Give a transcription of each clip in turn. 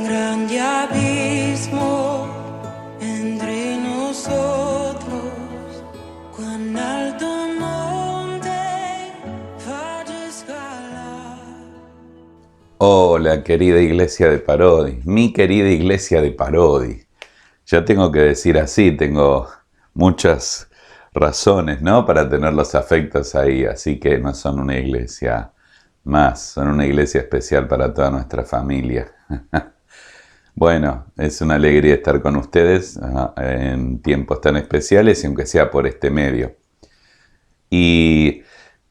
grande abismo entre nosotros, cuán alto monte falle escalar. Hola, querida iglesia de Parodi, mi querida iglesia de Parodi. Ya tengo que decir así, tengo muchas razones, ¿no? Para tener los afectos ahí, así que no son una iglesia más, son una iglesia especial para toda nuestra familia. Bueno, es una alegría estar con ustedes en tiempos tan especiales y aunque sea por este medio. Y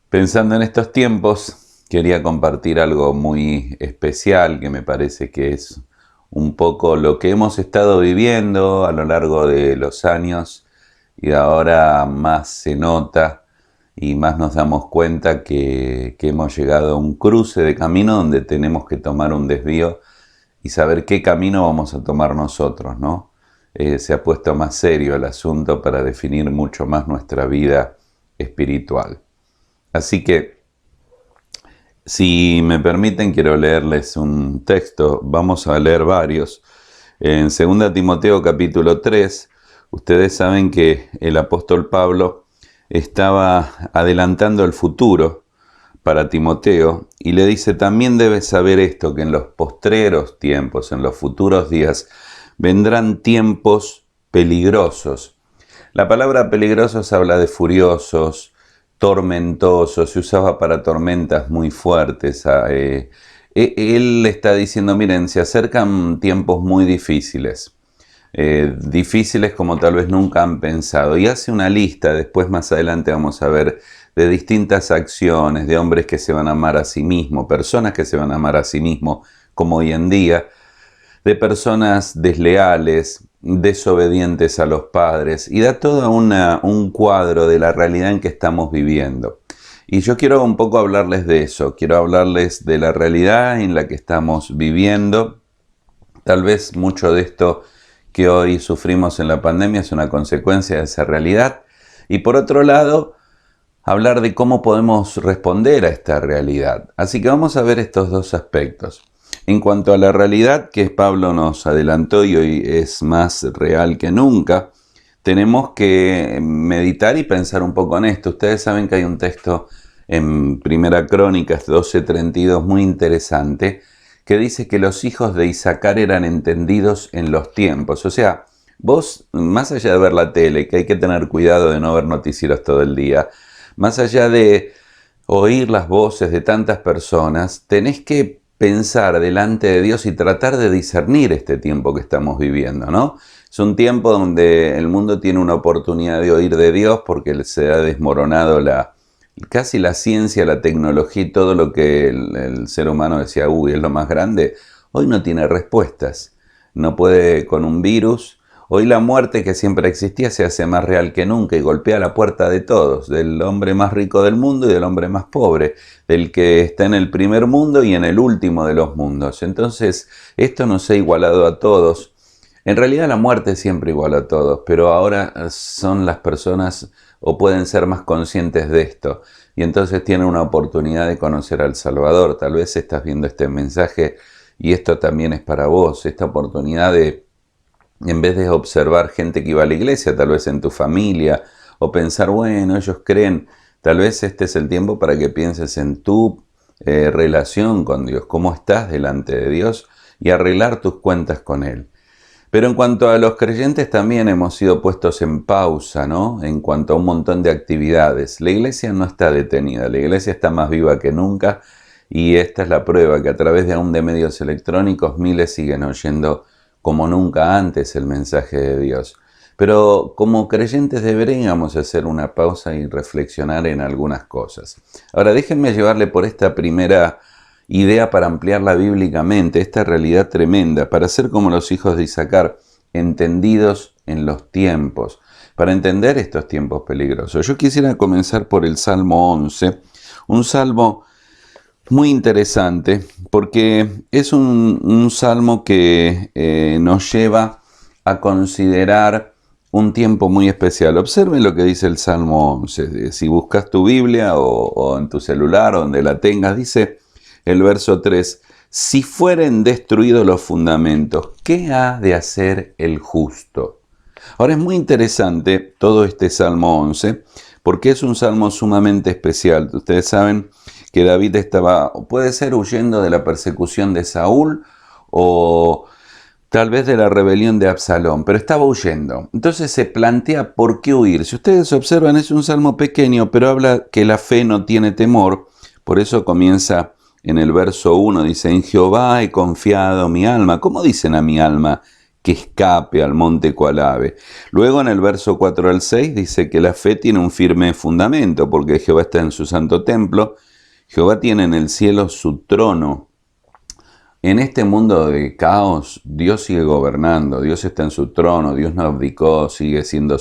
pensando en estos tiempos, quería compartir algo muy especial que me parece que es un poco lo que hemos estado viviendo a lo largo de los años y ahora más se nota y más nos damos cuenta que hemos llegado a un cruce de camino donde tenemos que tomar un desvío y saber qué camino vamos a tomar nosotros, ¿no? Se ha puesto más serio el asunto para definir mucho más nuestra vida espiritual. Así que, si me permiten, quiero leerles un texto. Vamos a leer varios. En 2 Timoteo capítulo 3, ustedes saben que el apóstol Pablo estaba adelantando el futuro para Timoteo y le dice: también debes saber esto, que en los postreros tiempos, en los futuros días, vendrán tiempos peligrosos. La palabra peligrosos habla de furiosos, tormentosos, se usaba para tormentas muy fuertes. Él está diciendo, miren, se acercan tiempos muy difíciles. Difíciles como tal vez nunca han pensado. Y hace una lista, después más adelante vamos a ver, de distintas acciones, de hombres que se van a amar a sí mismos, personas que se van a amar a sí mismos, como hoy en día, de personas desleales, desobedientes a los padres, y da todo un cuadro de la realidad en que estamos viviendo. Y yo quiero un poco hablarles de eso, quiero hablarles de la realidad en la que estamos viviendo. Tal vez mucho de esto que hoy sufrimos en la pandemia es una consecuencia de esa realidad. Y por otro lado, hablar de cómo podemos responder a esta realidad. Así que vamos a ver estos dos aspectos. En cuanto a la realidad que Pablo nos adelantó y hoy es más real que nunca, tenemos que meditar y pensar un poco en esto. Ustedes saben que hay un texto en Primera Crónicas 12:32 muy interesante que dice que los hijos de Isaacar eran entendidos en los tiempos. O sea, vos, más allá de ver la tele, que hay que tener cuidado de no ver noticieros todo el día, más allá de oír las voces de tantas personas, tenés que pensar delante de Dios y tratar de discernir este tiempo que estamos viviendo, ¿no? Es un tiempo donde el mundo tiene una oportunidad de oír de Dios porque se ha desmoronado casi la ciencia, la tecnología y todo lo que el ser humano decía, uy, es lo más grande. Hoy no tiene respuestas, no puede con un virus. Hoy la muerte que siempre existía se hace más real que nunca y golpea la puerta de todos, del hombre más rico del mundo y del hombre más pobre, del que está en el primer mundo y en el último de los mundos. Entonces, esto nos ha igualado a todos. En realidad la muerte siempre iguala a todos, pero ahora son las personas o pueden ser más conscientes de esto y entonces tienen una oportunidad de conocer al Salvador. Tal vez estás viendo este mensaje y esto también es para vos, esta oportunidad de, en vez de observar gente que iba a la iglesia, tal vez en tu familia, o pensar, bueno, ellos creen, tal vez este es el tiempo para que pienses en tu relación con Dios, cómo estás delante de Dios y arreglar tus cuentas con Él. Pero en cuanto a los creyentes también hemos sido puestos en pausa, ¿no? En cuanto a un montón de actividades. La iglesia no está detenida, la iglesia está más viva que nunca y esta es la prueba que a través de aún de medios electrónicos miles siguen oyendo como nunca antes el mensaje de Dios. Pero como creyentes deberíamos hacer una pausa y reflexionar en algunas cosas. Ahora déjenme llevarle por esta primera idea para ampliarla bíblicamente, esta realidad tremenda, para ser como los hijos de Isaacar, entendidos en los tiempos, para entender estos tiempos peligrosos. Yo quisiera comenzar por el Salmo 11, un salmo muy interesante, porque es un salmo que nos lleva a considerar un tiempo muy especial. Observen lo que dice el Salmo 11. Si buscas tu Biblia o en tu celular o donde la tengas, dice el verso 3, si fueren destruidos los fundamentos, ¿qué ha de hacer el justo? Ahora es muy interesante todo este Salmo 11, porque es un salmo sumamente especial. Ustedes saben que David estaba, puede ser huyendo de la persecución de Saúl, o tal vez de la rebelión de Absalón, pero estaba huyendo. Entonces se plantea por qué huir. Si ustedes observan, es un salmo pequeño, pero habla que la fe no tiene temor. Por eso comienza en el verso 1, dice, en Jehová he confiado mi alma. ¿Cómo dicen a mi alma que escape al monte cual ave? Luego en el verso 4 al 6 dice que la fe tiene un firme fundamento, porque Jehová está en su santo templo. Jehová tiene en el cielo su trono. En este mundo de caos, Dios sigue gobernando, Dios está en su trono, Dios no abdicó, sigue siendo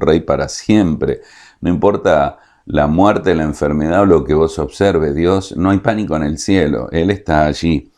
rey para siempre. No importa la muerte, la enfermedad o lo que vos observes, Dios, no hay pánico en el cielo, Él está allí.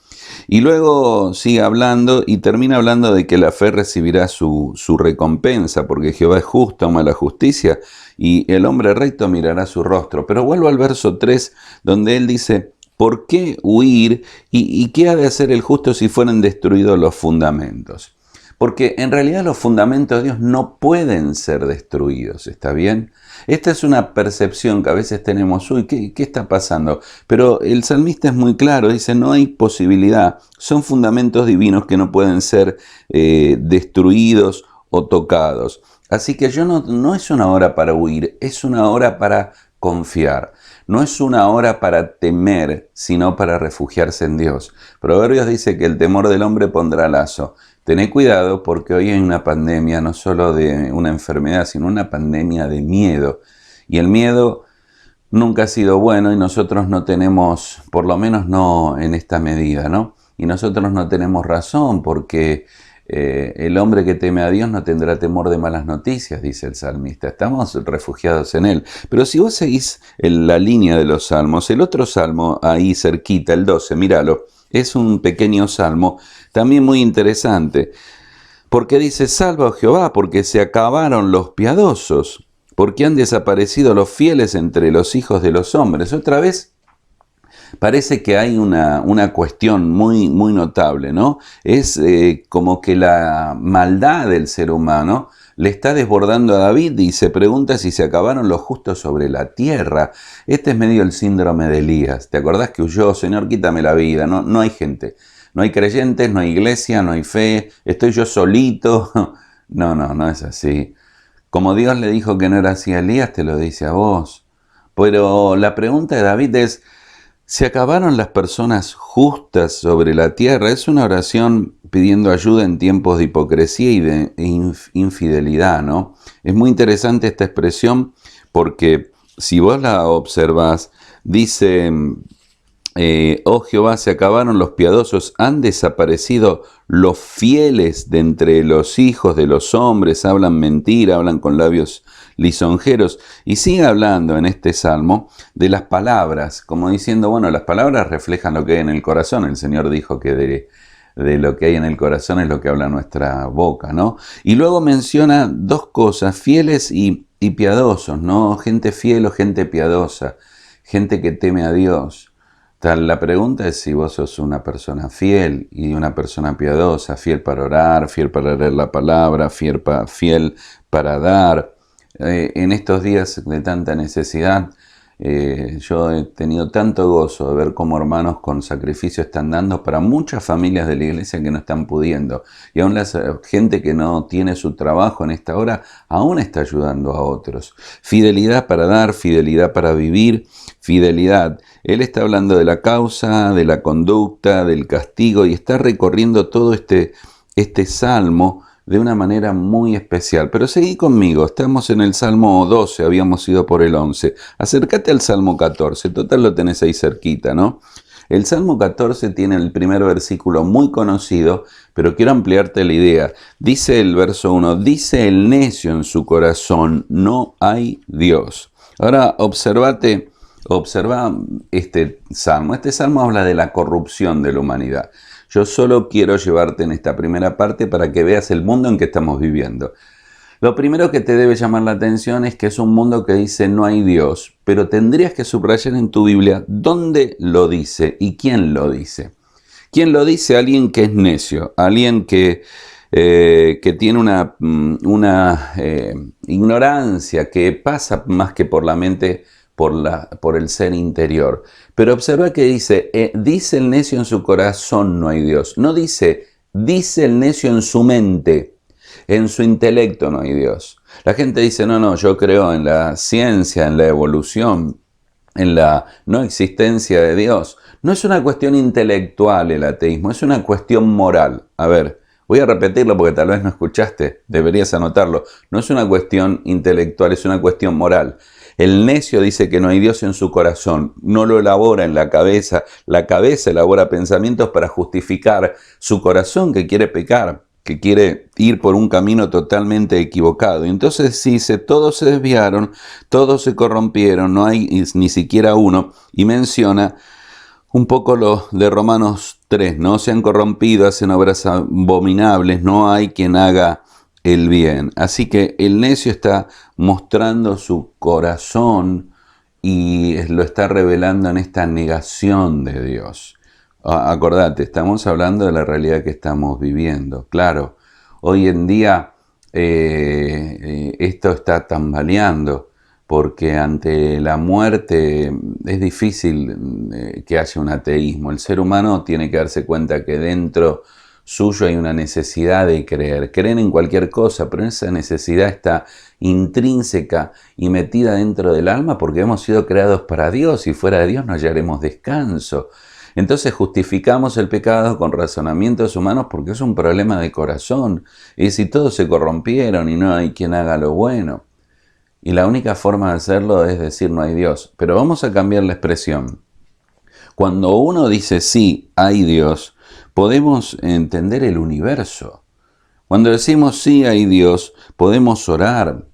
Y luego sigue hablando y termina hablando de que la fe recibirá su recompensa, porque Jehová es justo, ama la justicia, y el hombre recto mirará su rostro. Pero vuelvo al verso 3, donde él dice, ¿por qué huir y qué ha de hacer el justo si fueran destruidos los fundamentos? Porque en realidad los fundamentos de Dios no pueden ser destruidos, ¿está bien? Esta es una percepción que a veces tenemos, uy, ¿qué está pasando? Pero el salmista es muy claro, dice, no hay posibilidad, son fundamentos divinos que no pueden ser destruidos o tocados. Así que no es una hora para huir, es una hora para confiar. No es una hora para temer, sino para refugiarse en Dios. Proverbios dice que el temor del hombre pondrá lazo. Tené cuidado porque hoy hay una pandemia, no solo de una enfermedad, sino una pandemia de miedo. Y el miedo nunca ha sido bueno y nosotros no tenemos, por lo menos no en esta medida, ¿no? Y nosotros no tenemos razón porque el hombre que teme a Dios no tendrá temor de malas noticias, dice el salmista. Estamos refugiados en Él. Pero si vos seguís la línea de los salmos, el otro salmo ahí cerquita, el 12, míralo, es un pequeño salmo, también muy interesante. Porque dice, salva, oh Jehová, porque se acabaron los piadosos, porque han desaparecido los fieles entre los hijos de los hombres. Otra vez parece que hay una cuestión muy, muy notable, ¿no? Es como que la maldad del ser humano le está desbordando a David y se pregunta si se acabaron los justos sobre la tierra. Este es medio el síndrome de Elías. ¿Te acordás que huyó? Señor, quítame la vida. No hay gente. No hay creyentes, no hay iglesia, no hay fe. Estoy yo solito. No es así. Como Dios le dijo que no era así a Elías, te lo dice a vos. Pero la pregunta de David es, ¿se acabaron las personas justas sobre la tierra? Es una oración pidiendo ayuda en tiempos de hipocresía y de infidelidad, ¿no? Es muy interesante esta expresión porque si vos la observás, dice, oh Jehová, se acabaron los piadosos, han desaparecido los fieles de entre los hijos de los hombres, hablan mentira, hablan con labios lisonjeros, y sigue hablando en este salmo de las palabras, como diciendo, bueno, las palabras reflejan lo que hay en el corazón. El Señor dijo que de lo que hay en el corazón es lo que habla nuestra boca, ¿no? Y luego menciona dos cosas, fieles y piadosos, ¿no? Gente fiel o gente piadosa, gente que teme a Dios. La pregunta es si vos sos una persona fiel y una persona piadosa, fiel para orar, fiel para leer la palabra, fiel para dar. En estos días de tanta necesidad, yo he tenido tanto gozo de ver cómo hermanos con sacrificio están dando para muchas familias de la iglesia que no están pudiendo. Y aún la gente que no tiene su trabajo en esta hora, aún está ayudando a otros. Fidelidad para dar, fidelidad para vivir, fidelidad. Él está hablando de la causa, de la conducta, del castigo y está recorriendo todo este salmo de una manera muy especial. Pero seguí conmigo, estamos en el Salmo 12, habíamos ido por el 11. Acércate al Salmo 14, total lo tenés ahí cerquita, ¿no? El Salmo 14 tiene el primer versículo muy conocido, pero quiero ampliarte la idea. Dice el verso 1, dice el necio en su corazón, no hay Dios. Ahora observa este salmo. Este salmo habla de la corrupción de la humanidad. Yo solo quiero llevarte en esta primera parte para que veas el mundo en que estamos viviendo. Lo primero que te debe llamar la atención es que es un mundo que dice no hay Dios, pero tendrías que subrayar en tu Biblia dónde lo dice y quién lo dice. ¿Quién lo dice? Alguien que es necio, alguien que tiene una ignorancia que pasa más que por la mente, por el ser interior. Pero observa que dice el necio en su corazón no hay Dios. No dice el necio en su mente, en su intelecto no hay Dios. La gente dice, no, yo creo en la ciencia, en la evolución, en la no existencia de Dios. No es una cuestión intelectual el ateísmo, es una cuestión moral. A ver, voy a repetirlo porque tal vez no escuchaste, deberías anotarlo. No es una cuestión intelectual, es una cuestión moral. El necio dice que no hay Dios en su corazón, no lo elabora en la cabeza elabora pensamientos para justificar su corazón que quiere pecar, que quiere ir por un camino totalmente equivocado. Y entonces dice, todos se desviaron, todos se corrompieron, no hay ni siquiera uno, y menciona un poco lo de Romanos 3, ¿no? Se han corrompido, hacen obras abominables, no hay quien haga el bien. Así que el necio está mostrando su corazón y lo está revelando en esta negación de Dios. Acordate, estamos hablando de la realidad que estamos viviendo. Claro, hoy en día esto está tambaleando porque ante la muerte es difícil que haya un ateísmo. El ser humano tiene que darse cuenta que dentro suyo hay una necesidad de creer en cualquier cosa, pero esa necesidad está intrínseca y metida dentro del alma porque hemos sido creados para Dios y fuera de Dios no hallaremos descanso. Entonces justificamos el pecado con razonamientos humanos porque es un problema de corazón. Y si todos se corrompieron y no hay quien haga lo bueno. Y la única forma de hacerlo es decir no hay Dios. Pero vamos a cambiar la expresión. Cuando uno dice sí, hay Dios, podemos entender el universo. Cuando decimos sí hay Dios, podemos orar.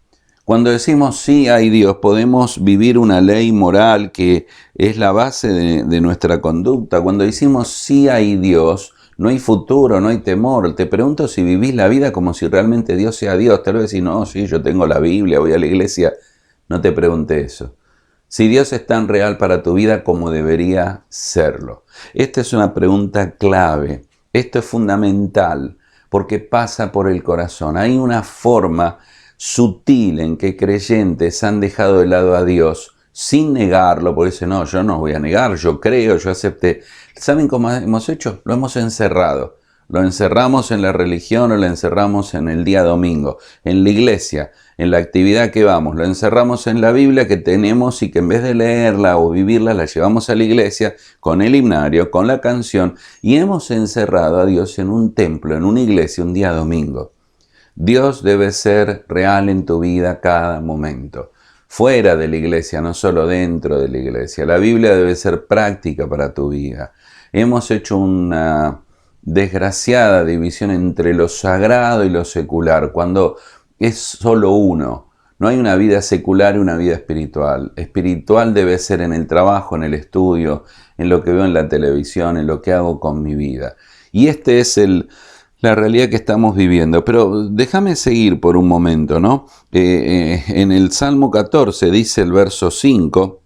Cuando decimos sí hay Dios, podemos vivir una ley moral que es la base de nuestra conducta. Cuando decimos sí hay Dios, no hay futuro, no hay temor. Te pregunto si vivís la vida como si realmente Dios sea Dios. Tal vez decís, no, sí, yo tengo la Biblia, voy a la iglesia. No te pregunte eso. Si Dios es tan real para tu vida como debería serlo. Esta es una pregunta clave. Esto es fundamental porque pasa por el corazón. Hay una forma sutil en que creyentes han dejado de lado a Dios sin negarlo, porque dicen, no, yo no voy a negar, yo creo, yo acepté. ¿Saben cómo hemos hecho? Lo hemos encerrado. Lo encerramos en la religión o lo encerramos en el día domingo, en la iglesia, en la actividad que vamos. Lo encerramos en la Biblia que tenemos y que en vez de leerla o vivirla, la llevamos a la iglesia con el himnario, con la canción y hemos encerrado a Dios en un templo, en una iglesia, un día domingo. Dios debe ser real en tu vida cada momento. Fuera de la iglesia, no solo dentro de la iglesia. La Biblia debe ser práctica para tu vida. Hemos hecho una desgraciada división entre lo sagrado y lo secular, cuando es solo uno. No hay una vida secular y una vida espiritual. Espiritual debe ser en el trabajo, en el estudio, en lo que veo en la televisión, en lo que hago con mi vida. Y este es la realidad que estamos viviendo. Pero déjame seguir por un momento, ¿no? En el Salmo 14 dice el verso 5,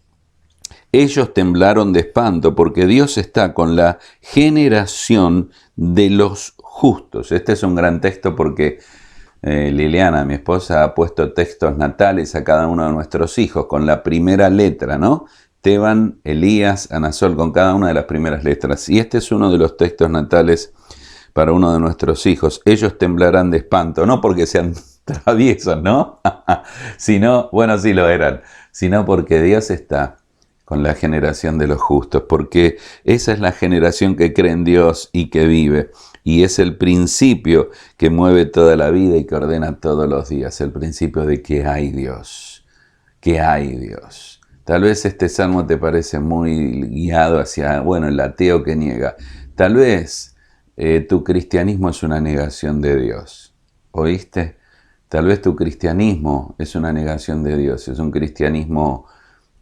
ellos temblaron de espanto porque Dios está con la generación de los justos. Este es un gran texto porque Liliana, mi esposa, ha puesto textos natales a cada uno de nuestros hijos con la primera letra, ¿no? Teban, Elías, Anasol, con cada una de las primeras letras. Y este es uno de los textos natales para uno de nuestros hijos. Ellos temblarán de espanto, no porque sean traviesos, ¿no? Sino, bueno, sí lo eran, sino porque Dios está con la generación de los justos, porque esa es la generación que cree en Dios y que vive. Y es el principio que mueve toda la vida y que ordena todos los días, el principio de que hay Dios, que hay Dios. Tal vez este salmo te parece muy guiado hacia, bueno, el ateo que niega. Tal vez tu cristianismo es una negación de Dios, ¿oíste? Tal vez tu cristianismo es una negación de Dios, es un cristianismo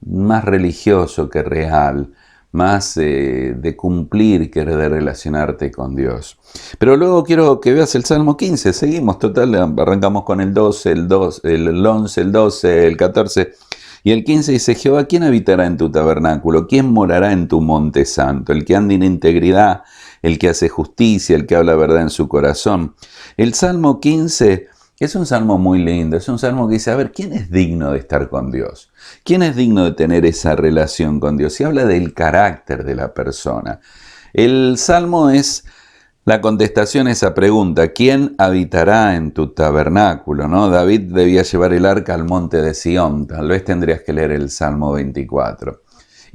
más religioso que real, más de cumplir que de relacionarte con Dios. Pero luego quiero que veas el Salmo 15, seguimos, total, arrancamos con el 12, el 11, el 12, el 14, y el 15 dice, Jehová, ¿quién habitará en tu tabernáculo? ¿Quién morará en tu monte santo? El que anda en integridad, el que hace justicia, el que habla verdad en su corazón. El Salmo 15 es un salmo muy lindo, es un salmo que dice, a ver, ¿quién es digno de estar con Dios? ¿Quién es digno de tener esa relación con Dios? Y habla del carácter de la persona. El salmo es la contestación a esa pregunta, ¿quién habitará en tu tabernáculo? ¿No? David debía llevar el arca al monte de Sión, tal vez tendrías que leer el Salmo 24.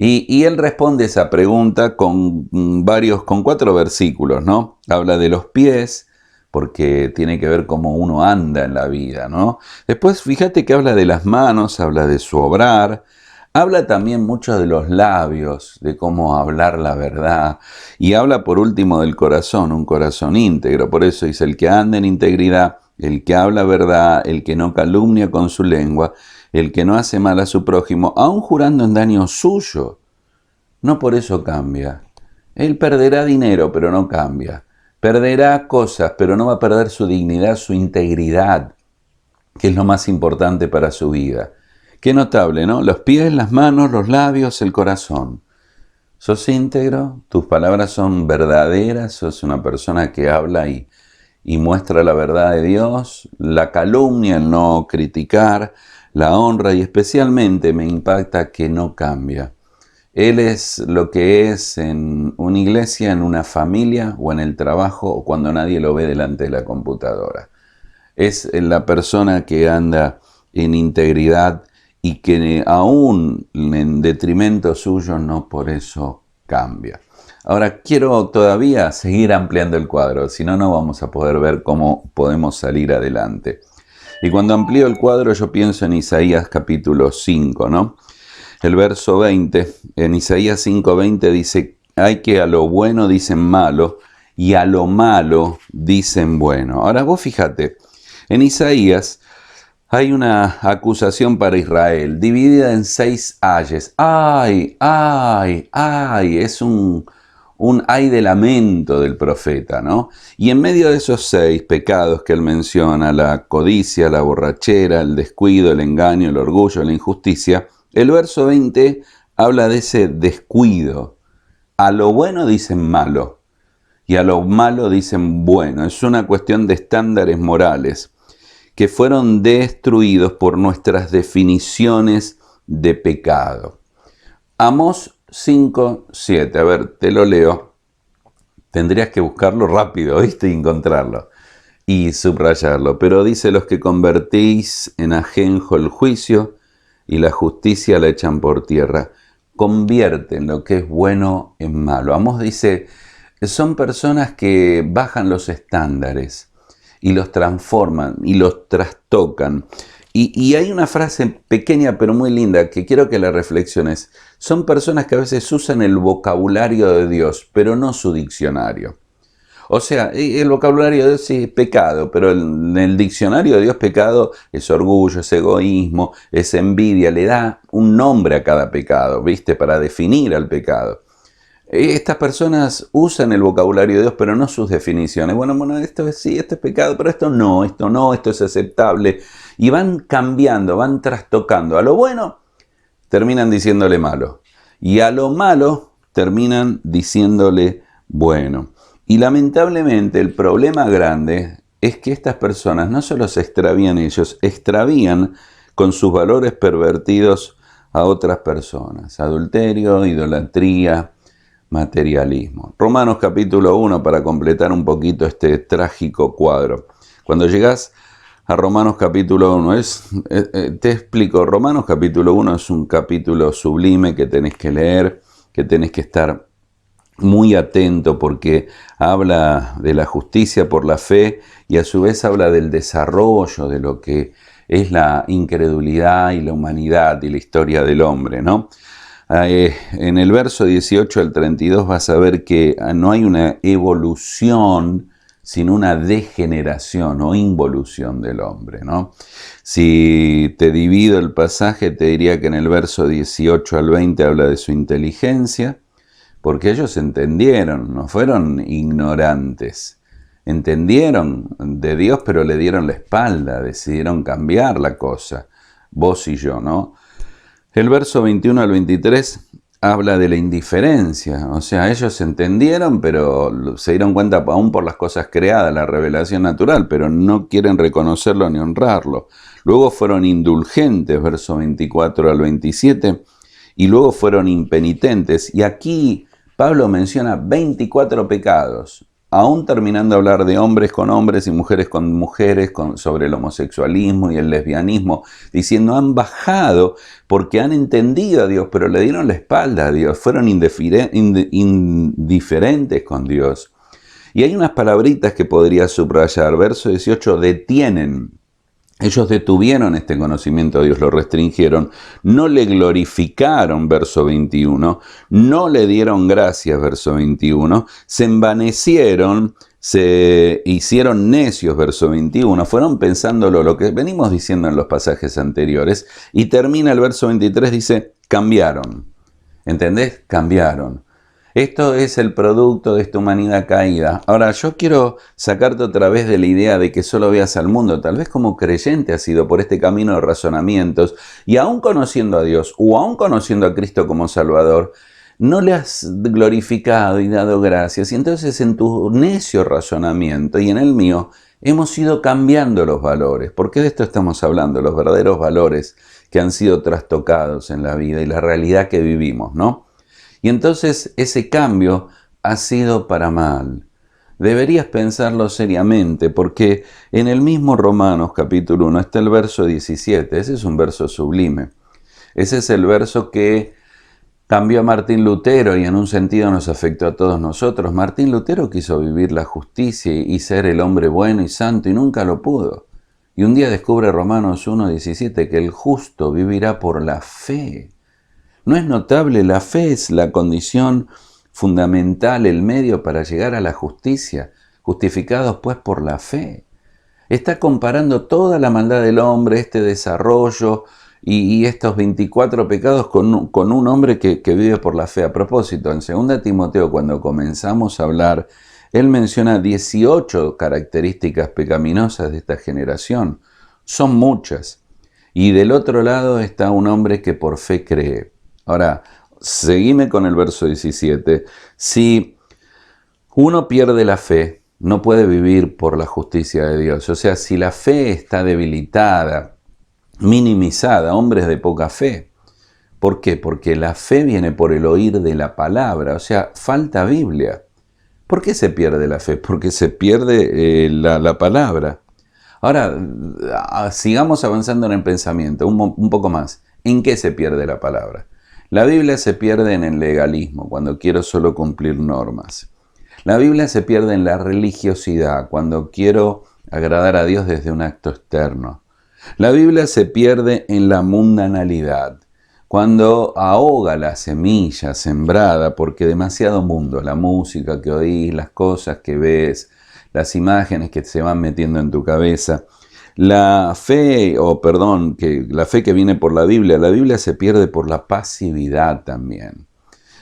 Y él responde esa pregunta con 4 versículos, ¿no? Habla de los pies, porque tiene que ver cómo uno anda en la vida, ¿no? Después fíjate que habla de las manos, habla de su obrar, habla también mucho de los labios, de cómo hablar la verdad, y habla por último del corazón, un corazón íntegro. Por eso dice, el que anda en integridad, el que habla verdad, el que no calumnia con su lengua, el que no hace mal a su prójimo, aun jurando en daño suyo, no por eso cambia. Él perderá dinero, pero no cambia. Perderá cosas, pero no va a perder su dignidad, su integridad, que es lo más importante para su vida. Qué notable, ¿no? Los pies, las manos, los labios, el corazón. ¿Sos íntegro? ¿Tus palabras son verdaderas? ¿Sos una persona que habla y muestra la verdad de Dios? La calumnia, el no criticar, la honra, y especialmente me impacta que no cambia. Él es lo que es en una iglesia, en una familia o en el trabajo o cuando nadie lo ve delante de la computadora. Es la persona que anda en integridad y que aún en detrimento suyo no por eso cambia. Ahora quiero todavía seguir ampliando el cuadro, si no, no vamos a poder ver cómo podemos salir adelante. Y cuando amplío el cuadro yo pienso en Isaías capítulo 5, ¿no? El verso 20, en Isaías 5:20 dice, hay que a lo bueno dicen malo y a lo malo dicen bueno. Ahora vos fíjate, en Isaías hay una acusación para Israel, dividida en 6 ayes. ¡Ay, ay, ay! Es un ay de lamento del profeta, ¿no? Y en medio de esos 6 pecados que él menciona, la codicia, la borrachera, el descuido, el engaño, el orgullo, la injusticia, el verso 20 habla de ese descuido. A lo bueno dicen malo y a lo malo dicen bueno. Es una cuestión de estándares morales que fueron destruidos por nuestras definiciones de pecado. Amós 5:7, a ver, te lo leo. Tendrías que buscarlo rápido, ¿viste? Y encontrarlo y subrayarlo. Pero dice, los que convertís en ajenjo el juicio y la justicia la echan por tierra. Convierten lo que es bueno en malo. Amós dice, son personas que bajan los estándares y los transforman y los trastocan. Y hay una frase pequeña pero muy linda que quiero que la reflexiones. Son personas que a veces usan el vocabulario de Dios, pero no su diccionario. O sea, el vocabulario de Dios es pecado, pero en el diccionario de Dios pecado es orgullo, es egoísmo, es envidia. Le da un nombre a cada pecado, ¿viste? Para definir al pecado. Estas personas usan el vocabulario de Dios, pero no sus definiciones. Bueno, esto es sí, esto es pecado, pero esto no, esto es aceptable. Y van cambiando, van trastocando. A lo bueno terminan diciéndole malo. Y a lo malo terminan diciéndole bueno. Y lamentablemente el problema grande es que estas personas no solo se extravían ellos, extravían con sus valores pervertidos a otras personas. Adulterio, idolatría, materialismo. Romanos capítulo 1 para completar un poquito este trágico cuadro. Cuando llegás a Romanos capítulo 1, te explico, Romanos capítulo 1 es un capítulo sublime que tenés que leer, que tenés que estar muy atento porque habla de la justicia por la fe y a su vez habla del desarrollo de lo que es la incredulidad y la humanidad y la historia del hombre, ¿no? En el verso 18 al 32 vas a ver que no hay una evolución, sino una degeneración o involución del hombre, ¿no? Si te divido el pasaje, te diría que en el verso 18 al 20 habla de su inteligencia, porque ellos entendieron, no fueron ignorantes. Entendieron de Dios, pero le dieron la espalda, decidieron cambiar la cosa, vos y yo, ¿no? El verso 21 al 23 habla de la indiferencia. O sea, ellos entendieron, pero se dieron cuenta aún por las cosas creadas, la revelación natural, pero no quieren reconocerlo ni honrarlo. Luego fueron indulgentes, verso 24 al 27, y luego fueron impenitentes. Y aquí Pablo menciona 24 pecados, aún terminando de hablar de hombres con hombres y mujeres con mujeres, sobre el homosexualismo y el lesbianismo, diciendo han bajado porque han entendido a Dios, pero le dieron la espalda a Dios, fueron indiferentes con Dios. Y hay unas palabritas que podría subrayar. Verso 18, detienen. Ellos detuvieron este conocimiento de Dios, lo restringieron, no le glorificaron, verso 21, no le dieron gracias, verso 21, se envanecieron, se hicieron necios, verso 21, fueron pensándolo, lo que venimos diciendo en los pasajes anteriores, y termina el verso 23, dice, cambiaron. ¿Entendés? Cambiaron. Esto es el producto de esta humanidad caída. Ahora, yo quiero sacarte otra vez de la idea de que solo veas al mundo. Tal vez como creyente has ido por este camino de razonamientos y aún conociendo a Dios o aún conociendo a Cristo como Salvador, no le has glorificado y dado gracias. Y entonces en tu necio razonamiento y en el mío hemos ido cambiando los valores. ¿Por qué de esto estamos hablando? Los verdaderos valores que han sido trastocados en la vida y la realidad que vivimos, ¿no? Y entonces ese cambio ha sido para mal. Deberías pensarlo seriamente porque en el mismo Romanos capítulo 1 está el verso 17. Ese es un verso sublime. Ese es el verso que cambió a Martín Lutero y en un sentido nos afectó a todos nosotros. Martín Lutero quiso vivir la justicia y ser el hombre bueno y santo y nunca lo pudo. Y un día descubre Romanos 1:17 que el justo vivirá por la fe. ¿No es notable? La fe es la condición fundamental, el medio para llegar a la justicia, justificados pues por la fe. Está comparando toda la maldad del hombre, este desarrollo y estos 24 pecados con un hombre que vive por la fe. A propósito, en 2 Timoteo, cuando comenzamos a hablar, él menciona 18 características pecaminosas de esta generación. Son muchas. Y del otro lado está un hombre que por fe cree. Ahora, seguime con el verso 17. Si uno pierde la fe, no puede vivir por la justicia de Dios. O sea, si la fe está debilitada, minimizada, hombres de poca fe. ¿Por qué? Porque la fe viene por el oír de la palabra. O sea, falta Biblia. ¿Por qué se pierde la fe? Porque se pierde la palabra. Ahora, sigamos avanzando en el pensamiento, un poco más. ¿En qué se pierde la palabra? La Biblia se pierde en el legalismo, cuando quiero solo cumplir normas. La Biblia se pierde en la religiosidad, cuando quiero agradar a Dios desde un acto externo. La Biblia se pierde en la mundanalidad, cuando ahoga la semilla sembrada, porque demasiado mundo, la música que oís, las cosas que ves, las imágenes que se van metiendo en tu cabeza. La fe que viene por la Biblia se pierde por la pasividad también.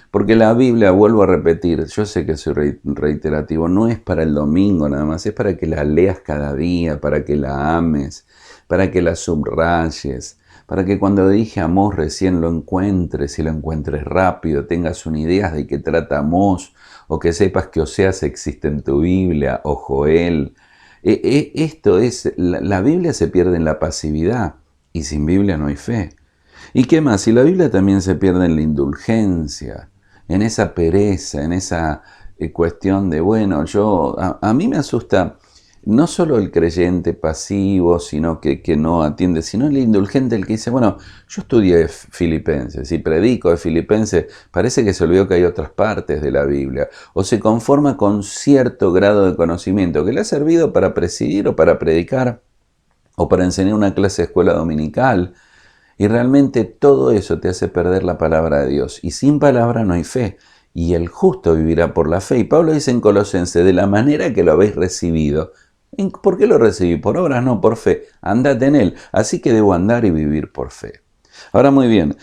Porque la Biblia, vuelvo a repetir, yo sé que soy reiterativo, no es para el domingo nada más, es para que la leas cada día, para que la ames, para que la subrayes, para que cuando dije amor recién lo encuentres y lo encuentres rápido, tengas una idea de qué trata Amós, o que sepas que Oseas existe en tu Biblia, o Joel. Esto es, la Biblia se pierde en la pasividad, y sin Biblia no hay fe. ¿Y qué más? Y la Biblia también se pierde en la indulgencia, en esa pereza, en esa cuestión de, bueno, a mí me asusta no solo el creyente pasivo, sino que no atiende, sino el indulgente, el que dice, bueno, yo estudié Filipenses y predico de Filipenses, parece que se olvidó que hay otras partes de la Biblia, o se conforma con cierto grado de conocimiento que le ha servido para presidir o para predicar, o para enseñar una clase de escuela dominical, y realmente todo eso te hace perder la palabra de Dios, y sin palabra no hay fe, y el justo vivirá por la fe. Y Pablo dice en Colosenses, de la manera que lo habéis recibido. ¿Por qué lo recibí? Por obras, no, por fe. Andad en él. Así que debo andar y vivir por fe. Ahora muy bien,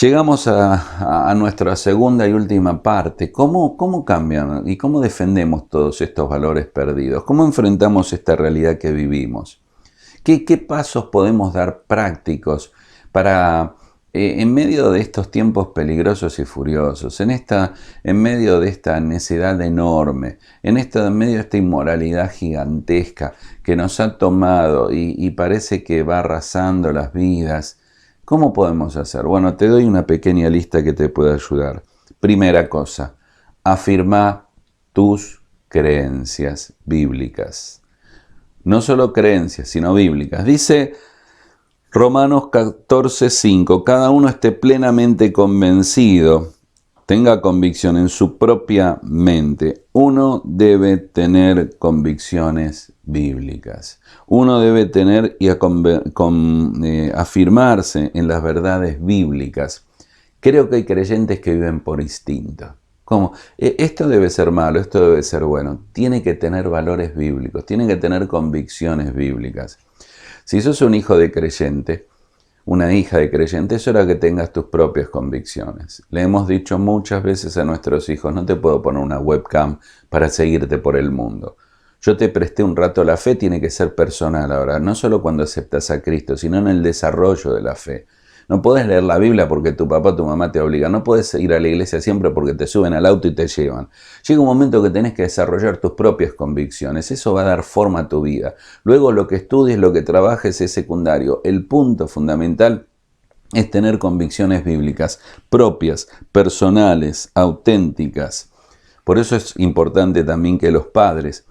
llegamos a nuestra segunda y última parte. ¿Cómo cambian y cómo defendemos todos estos valores perdidos? ¿Cómo enfrentamos esta realidad que vivimos? ¿Qué pasos podemos dar prácticos para En medio de estos tiempos peligrosos y furiosos, en medio de esta necedad enorme, en medio de esta inmoralidad gigantesca que nos ha tomado y parece que va arrasando las vidas, ¿cómo podemos hacer? Bueno, te doy una pequeña lista que te puede ayudar. Primera cosa, afirma tus creencias bíblicas. No solo creencias, sino bíblicas. Dice Romanos 14:5, cada uno esté plenamente convencido, tenga convicción en su propia mente. Uno debe tener convicciones bíblicas. Uno debe tener y afirmarse en las verdades bíblicas. Creo que hay creyentes que viven por instinto. ¿Cómo? Esto debe ser malo, esto debe ser bueno. Tiene que tener valores bíblicos, tiene que tener convicciones bíblicas. Si sos un hijo de creyente, una hija de creyente, es hora que tengas tus propias convicciones. Le hemos dicho muchas veces a nuestros hijos, no te puedo poner una webcam para seguirte por el mundo. Yo te presté un rato la fe, tiene que ser personal ahora, no solo cuando aceptas a Cristo, sino en el desarrollo de la fe. No podés leer la Biblia porque tu papá o tu mamá te obliga. No podés ir a la iglesia siempre porque te suben al auto y te llevan. Llega un momento que tenés que desarrollar tus propias convicciones. Eso va a dar forma a tu vida. Luego lo que estudies, lo que trabajes es secundario. El punto fundamental es tener convicciones bíblicas propias, personales, auténticas. Por eso es importante también que los padres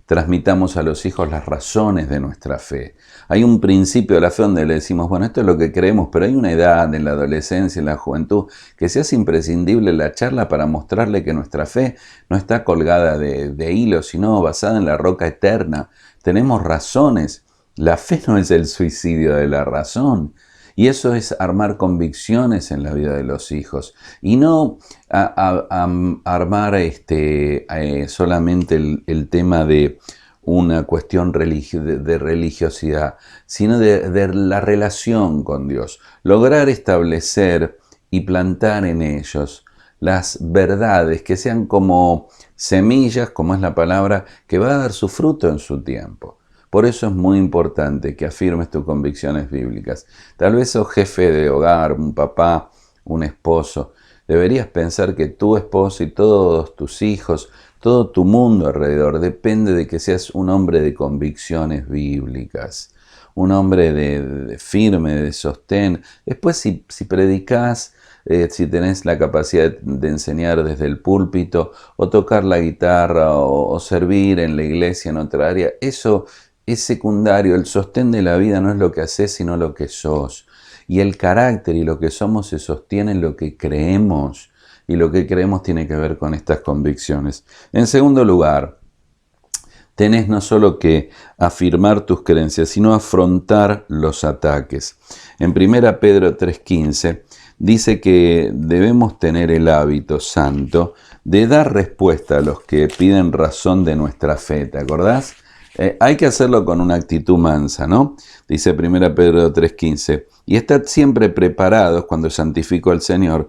transmitamos a los hijos las razones de nuestra fe. Hay un principio de la fe donde le decimos, bueno, esto es lo que creemos, pero hay una edad en la adolescencia, en la juventud, que se hace imprescindible la charla para mostrarle que nuestra fe no está colgada de hilos, sino basada en la roca eterna. Tenemos razones. La fe no es el suicidio de la razón. Y eso es armar convicciones en la vida de los hijos. Y no armar solamente el tema de una cuestión de religiosidad, sino de la relación con Dios. Lograr establecer y plantar en ellos las verdades que sean como semillas, como es la palabra, que va a dar su fruto en su tiempo. Por eso es muy importante que afirmes tus convicciones bíblicas. Tal vez sos jefe de hogar, un papá, un esposo. Deberías pensar que tu esposo y todos tus hijos, todo tu mundo alrededor, depende de que seas un hombre de convicciones bíblicas. Un hombre de firme, de sostén. Después si predicás, si tenés la capacidad de enseñar desde el púlpito, o tocar la guitarra, o servir en la iglesia en otra área, eso es secundario. El sostén de la vida no es lo que haces, sino lo que sos. Y el carácter y lo que somos se sostiene en lo que creemos. Y lo que creemos tiene que ver con estas convicciones. En segundo lugar, tenés no solo que afirmar tus creencias, sino afrontar los ataques. En 1 Pedro 3:15 dice que debemos tener el hábito santo de dar respuesta a los que piden razón de nuestra fe. ¿Te acordás? Hay que hacerlo con una actitud mansa, ¿no? Dice 1 Pedro 3:15, y estad siempre preparados cuando santifico al Señor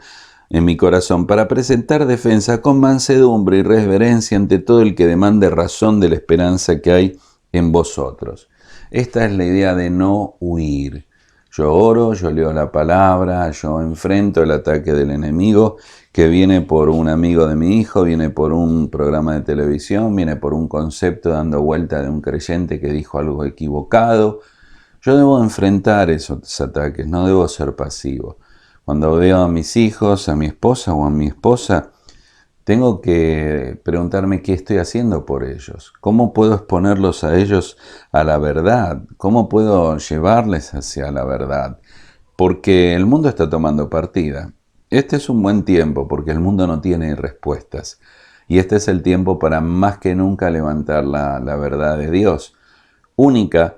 en mi corazón para presentar defensa con mansedumbre y reverencia ante todo el que demande razón de la esperanza que hay en vosotros. Esta es la idea de no huir. Yo oro, yo leo la palabra, yo enfrento el ataque del enemigo que viene por un amigo de mi hijo, viene por un programa de televisión, viene por un concepto dando vuelta de un creyente que dijo algo equivocado. Yo debo enfrentar esos ataques, no debo ser pasivo. Cuando veo a mis hijos, a mi esposa o a mi esposa, tengo que preguntarme qué estoy haciendo por ellos. ¿Cómo puedo exponerlos a ellos a la verdad? ¿Cómo puedo llevarles hacia la verdad? Porque el mundo está tomando partida. Este es un buen tiempo porque el mundo no tiene respuestas. Y este es el tiempo para más que nunca levantar la verdad de Dios. Única,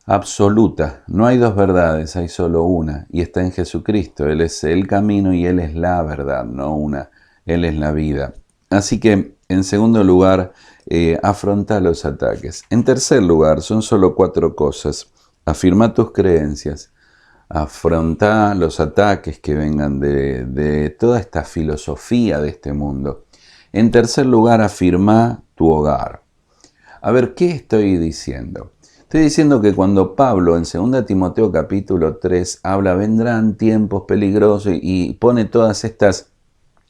absoluta. No hay dos verdades, hay solo una. Y está en Jesucristo. Él es el camino y Él es la verdad, no una. Él es la vida. Así que, en segundo lugar, afronta los ataques. En tercer lugar, son solo 4 cosas. Afirma tus creencias. Afronta los ataques que vengan de toda esta filosofía de este mundo. En tercer lugar, afirma tu hogar. A ver, ¿qué estoy diciendo? Estoy diciendo que cuando Pablo en 2 Timoteo capítulo 3 habla, vendrán tiempos peligrosos y pone todas estas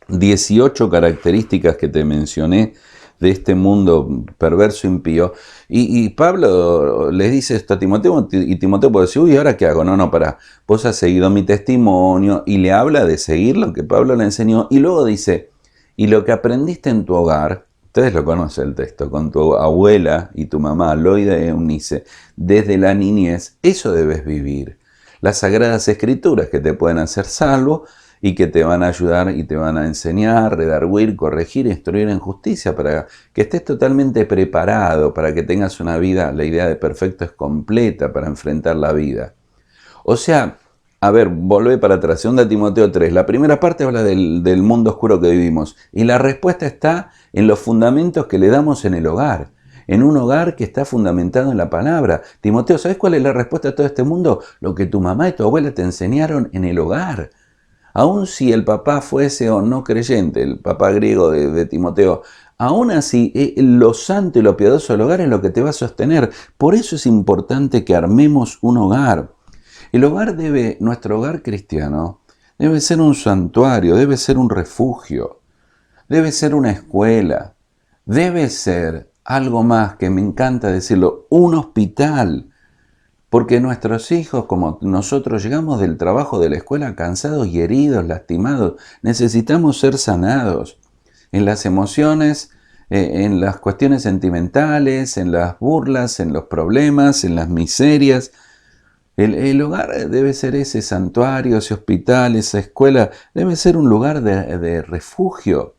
18 características que te mencioné de este mundo perverso impío. Y Pablo le dice esto a Timoteo, y Timoteo puede decir, uy, ¿ahora qué hago? No, no, pará, vos has seguido mi testimonio, y le habla de seguir lo que Pablo le enseñó, y luego dice, y lo que aprendiste en tu hogar, ustedes lo conocen el texto, con tu abuela y tu mamá, Loida y Eunice, desde la niñez, eso debes vivir. Las sagradas escrituras que te pueden hacer salvo, y que te van a ayudar y te van a enseñar, redarguir, corregir, instruir en justicia, para que estés totalmente preparado, para que tengas una vida, la idea de perfecto es completa para enfrentar la vida. O sea, a ver, volvé para atrás, 2 Timoteo 3, la primera parte habla del mundo oscuro que vivimos, y la respuesta está en los fundamentos que le damos en el hogar. En un hogar que está fundamentado en la palabra. Timoteo, ¿sabes cuál es la respuesta a todo este mundo? Lo que tu mamá y tu abuela te enseñaron en el hogar. Aun si el papá fuese o no creyente, el papá griego de Timoteo, aún así lo santo y lo piadoso del hogar es lo que te va a sostener. Por eso es importante que armemos un hogar. El hogar nuestro hogar cristiano, debe ser un santuario, debe ser un refugio, debe ser una escuela, debe ser algo más, que me encanta decirlo, un hospital. Porque nuestros hijos, como nosotros, llegamos del trabajo de la escuela cansados y heridos, lastimados. Necesitamos ser sanados en las emociones, en las cuestiones sentimentales, en las burlas, en los problemas, en las miserias. El hogar debe ser ese santuario, ese hospital, esa escuela. Debe ser un lugar de refugio.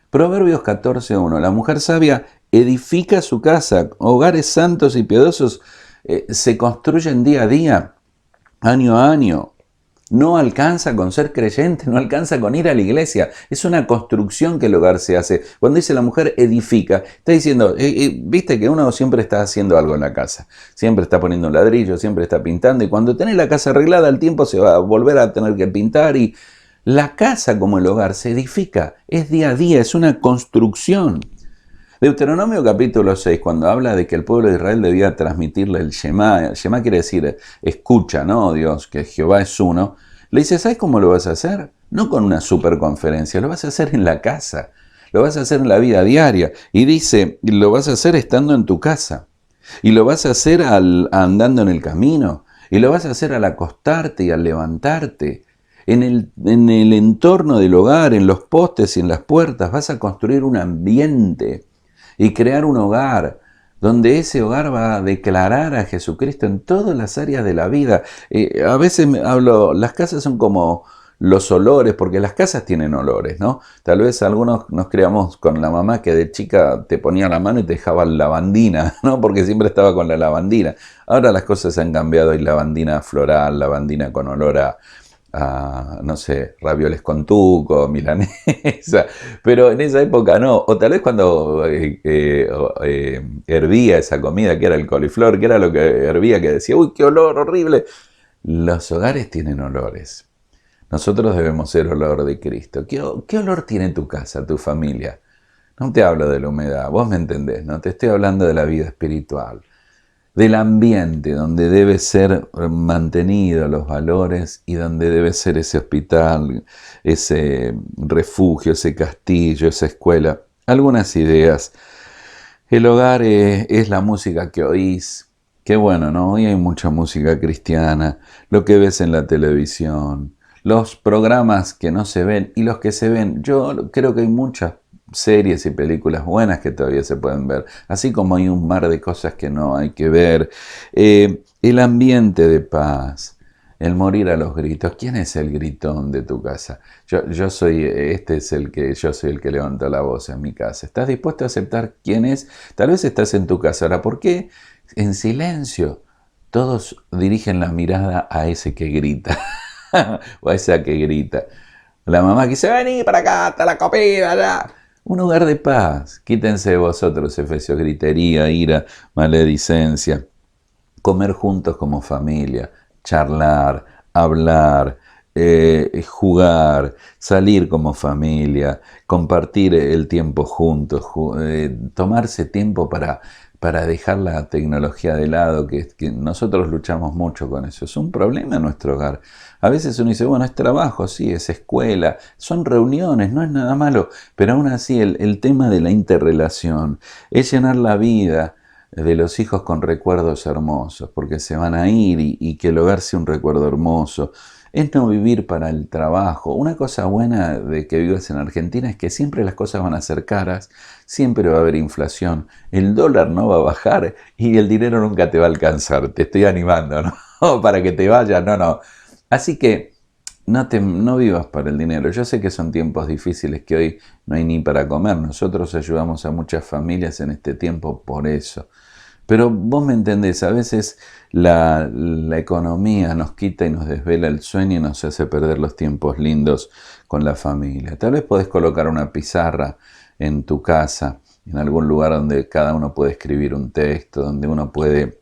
Proverbios 14:1. La mujer sabia edifica su casa. Hogares santos y piadosos se construyen día a día, año a año. No alcanza con ser creyente, no alcanza con ir a la iglesia. Es una construcción que el hogar se hace. Cuando dice la mujer edifica, está diciendo, viste que uno siempre está haciendo algo en la casa. Siempre está poniendo un ladrillo, siempre está pintando. Y cuando tenés la casa arreglada, al tiempo se va a volver a tener que pintar. Y la casa, como el hogar, se edifica. Es día a día, es una construcción. Deuteronomio capítulo 6, cuando habla de que el pueblo de Israel debía transmitirle el Shema quiere decir escucha, ¿no? Dios, que Jehová es uno, le dice, ¿sabes cómo lo vas a hacer? No con una superconferencia, lo vas a hacer en la casa, lo vas a hacer en la vida diaria, y dice, lo vas a hacer estando en tu casa, y lo vas a hacer andando en el camino, y lo vas a hacer al acostarte y al levantarte. En el entorno del hogar, en los postes y en las puertas, vas a construir un ambiente y crear un hogar donde ese hogar va a declarar a Jesucristo en todas las áreas de la vida. A veces hablo, las casas son como los olores, porque las casas tienen olores, ¿no? Tal vez algunos nos criamos con la mamá que de chica te ponía la mano y te dejaba lavandina, ¿no? Porque siempre estaba con la lavandina. Ahora las cosas han cambiado, hay lavandina floral, lavandina con olor a no sé, ravioles con tuco, milanesa, pero en esa época no, o tal vez cuando hervía esa comida que era el coliflor, que era lo que hervía, que decía, uy, qué olor horrible. Los hogares tienen olores. Nosotros debemos ser olor de Cristo. ¿Qué olor tiene tu casa, tu familia? No te hablo de la humedad, vos me entendés, no te estoy hablando de la vida espiritual, del ambiente donde debe ser mantenido los valores y donde debe ser ese hospital, ese refugio, ese castillo, esa escuela. Algunas ideas. El hogar es la música que oís. Qué bueno, ¿no? Hoy hay mucha música cristiana, lo que ves en la televisión, los programas que no se ven y los que se ven. Yo creo que hay muchas series y películas buenas que todavía se pueden ver, así como hay un mar de cosas que no hay que ver. El ambiente de paz, el morir a los gritos. ¿Quién es el gritón de tu casa? Yo soy el que levanta la voz en mi casa. ¿Estás dispuesto a aceptar quién es? Tal vez estás en tu casa. Ahora, ¿por qué en silencio todos dirigen la mirada a ese que grita? O a esa que grita. La mamá que dice, vení para acá, está la comida, ya. Un hogar de paz. Quítense de vosotros, Efesios, gritería, ira, maledicencia. Comer juntos como familia, charlar, hablar, jugar, salir como familia, compartir el tiempo juntos, tomarse tiempo para dejar la tecnología de lado, que nosotros luchamos mucho con eso. Es un problema en nuestro hogar. A veces uno dice, bueno, es trabajo, sí, es escuela, son reuniones, no es nada malo, pero aún así el tema de la interrelación es llenar la vida de los hijos con recuerdos hermosos, porque se van a ir y que el hogar sea un recuerdo hermoso. Es no vivir para el trabajo. Una cosa buena de que vivas en Argentina es que siempre las cosas van a ser caras, siempre va a haber inflación, el dólar no va a bajar y el dinero nunca te va a alcanzar. Te estoy animando, ¿no? Para que te vayas, no. Así que no vivas para el dinero. Yo sé que son tiempos difíciles, que hoy no hay ni para comer. Nosotros ayudamos a muchas familias en este tiempo por eso. Pero vos me entendés, a veces la economía nos quita y nos desvela el sueño y nos hace perder los tiempos lindos con la familia. Tal vez podés colocar una pizarra en tu casa, en algún lugar donde cada uno puede escribir un texto, donde uno puede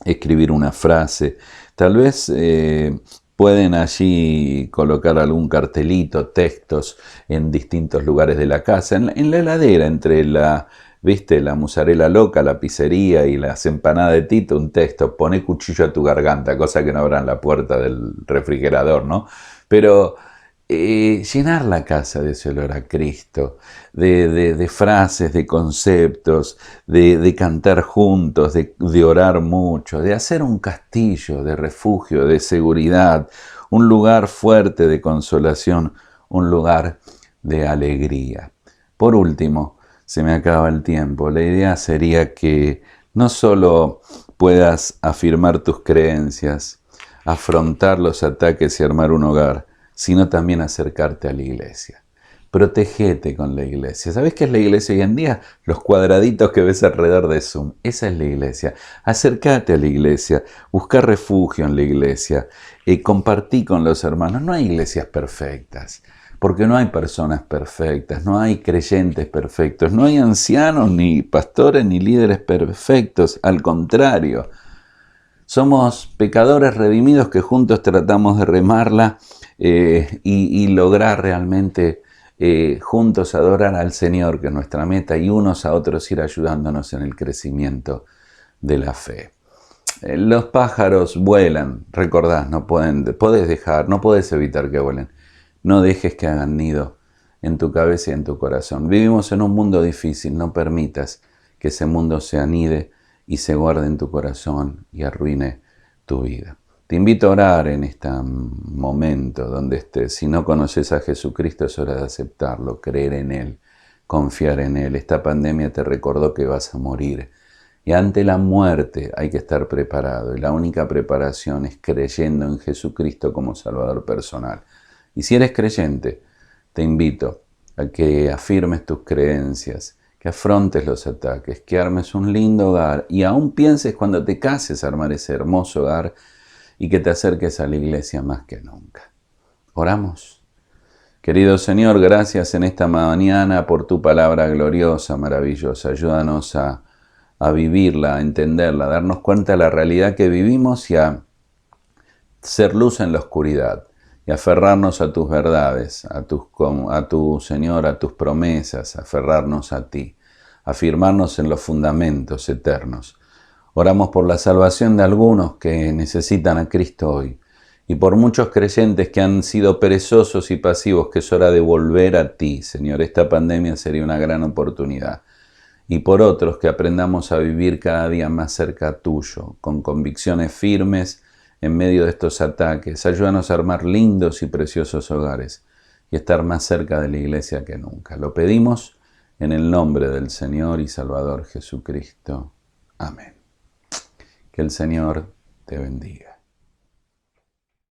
escribir una frase. Tal vez pueden allí colocar algún cartelito, textos en distintos lugares de la casa, en la heladera, entre ¿viste? La mozzarella loca, la pizzería y las empanadas de Tito, un texto, pone cuchillo a tu garganta, cosa que no habrá en la puerta del refrigerador, ¿no? Pero llenar la casa de ese olor a Cristo, de frases, de conceptos, de cantar juntos, de orar mucho, de hacer un castillo de refugio, de seguridad, un lugar fuerte de consolación, un lugar de alegría. Por último, se me acaba el tiempo. La idea sería que no solo puedas afirmar tus creencias, afrontar los ataques y armar un hogar, sino también acercarte a la iglesia. Protégete con la iglesia. ¿Sabés qué es la iglesia hoy en día? Los cuadraditos que ves alrededor de Zoom. Esa es la iglesia. Acércate a la iglesia. Busca refugio en la iglesia. Compartí con los hermanos. No hay iglesias perfectas. Porque no hay personas perfectas, no hay creyentes perfectos, no hay ancianos, ni pastores, ni líderes perfectos. Al contrario, somos pecadores redimidos que juntos tratamos de remarla y lograr realmente juntos adorar al Señor, que es nuestra meta, y unos a otros ir ayudándonos en el crecimiento de la fe. Los pájaros vuelan, recordás, no podés evitar que vuelen. No dejes que hagan nido en tu cabeza y en tu corazón. Vivimos en un mundo difícil, no permitas que ese mundo se anide y se guarde en tu corazón y arruine tu vida. Te invito a orar en este momento donde estés. Si no conoces a Jesucristo, es hora de aceptarlo, creer en Él, confiar en Él. Esta pandemia te recordó que vas a morir. Y ante la muerte hay que estar preparado. Y la única preparación es creyendo en Jesucristo como Salvador personal. Y si eres creyente, te invito a que afirmes tus creencias, que afrontes los ataques, que armes un lindo hogar y aún pienses cuando te cases armar ese hermoso hogar y que te acerques a la iglesia más que nunca. Oramos. Querido Señor, gracias en esta mañana por tu palabra gloriosa, maravillosa. Ayúdanos a vivirla, a entenderla, a darnos cuenta de la realidad que vivimos y a ser luz en la oscuridad. Y aferrarnos a tus verdades, a tu Señor, a tus promesas, aferrarnos a ti, afirmarnos en los fundamentos eternos. Oramos por la salvación de algunos que necesitan a Cristo hoy y por muchos creyentes que han sido perezosos y pasivos, que es hora de volver a ti, Señor. Esta pandemia sería una gran oportunidad. Y por otros que aprendamos a vivir cada día más cerca tuyo, con convicciones firmes, en medio de estos ataques. Ayúdanos a armar lindos y preciosos hogares y estar más cerca de la iglesia que nunca. Lo pedimos en el nombre del Señor y Salvador Jesucristo. Amén. Que el Señor te bendiga.